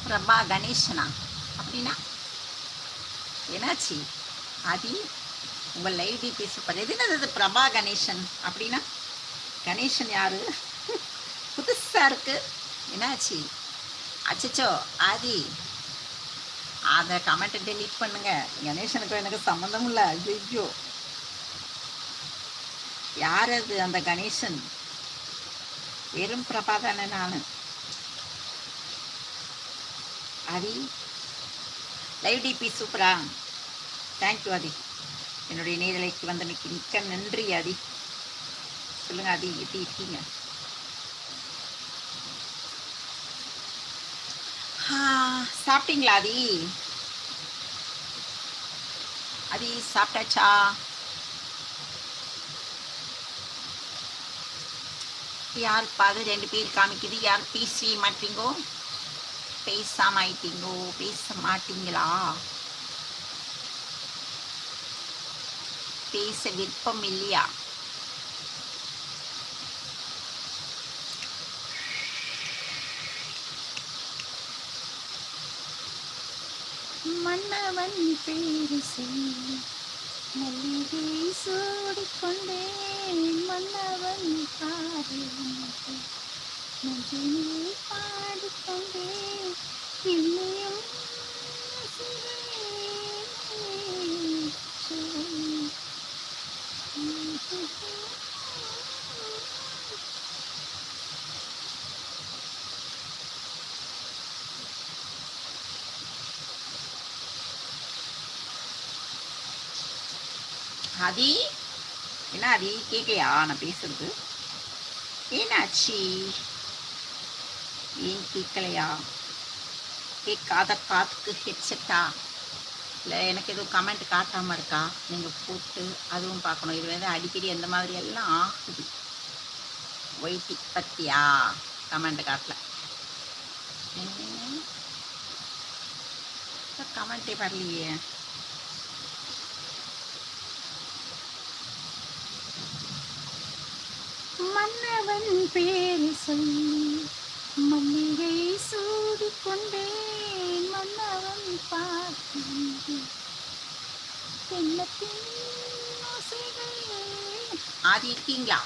பிரபா கணேசனா அப்படின்னா என்னாச்சு? ஆதி உங்கள் லைவ் டிபி சூப்பர். எது என்னது பிரபா கணேசன் அப்படின்னா? கணேசன் யாரு? புதுசா இருக்கு. என்னாச்சு? அச்சச்சோ ஆதி அந்த கமெண்ட்டை டெலீட் பண்ணுங்க. கணேசனுக்கும் எனக்கு சம்மந்தம் இல்லை. ஐயோ யார் அது அந்த கணேசன்? வெறும் பிரபா தானே நான். ஆதி லைவ் டிபி சூப்பரா? தேங்க்யூ ஆதி. என்னுடைய நேரலைக்கு வந்தமைக்கு மிக்க நன்றி ஆதி. சொல்லுங்க ஆதி, எப்படி இருக்கீங்க? சாப்பிட்டீங்களா ஆதி? ஆதி சாப்பிட்டாச்சா? யார் பாது 2 பேர் காமிக்குது. யார் பேசவே மாட்டீங்கோ? பேசாம ஆயிட்டீங்கோ? பேச மாட்டீங்களா? பேச விருப்பம் இல்லையா? மன்னவன் பேரு சொல்லி மல்லிகை சூடிக்கொண்டேன். மன்னவன் பாரு மகிழ் பாடிக்கொண்டேன். இன்னும் ஆதி என்ன ஆதி கேட்கலையா நான் பேசுறது? ஏன்னாச்சு? ஏன் கேட்கலையா? கேட்காத காத்துக்கு ஹெட்செட்டா? இல்லை எனக்கு எதுவும் கமெண்ட் காட்டாமல் இருக்கா? நீங்கள் போட்டு அதுவும் பார்க்கணும். இது வந்து அடிக்கடி அந்த மாதிரி எல்லாம் ஆகுது. ஒயிட்டி பத்தியா கமெண்ட் காட்டல. கமெண்ட்டே வரலையே. மன்னவன் பேரு சொல்லி மல்லிகை சூடிக்கொண்டேன். மன்னவன் பார்த்து ஆதி இருக்கீங்களா?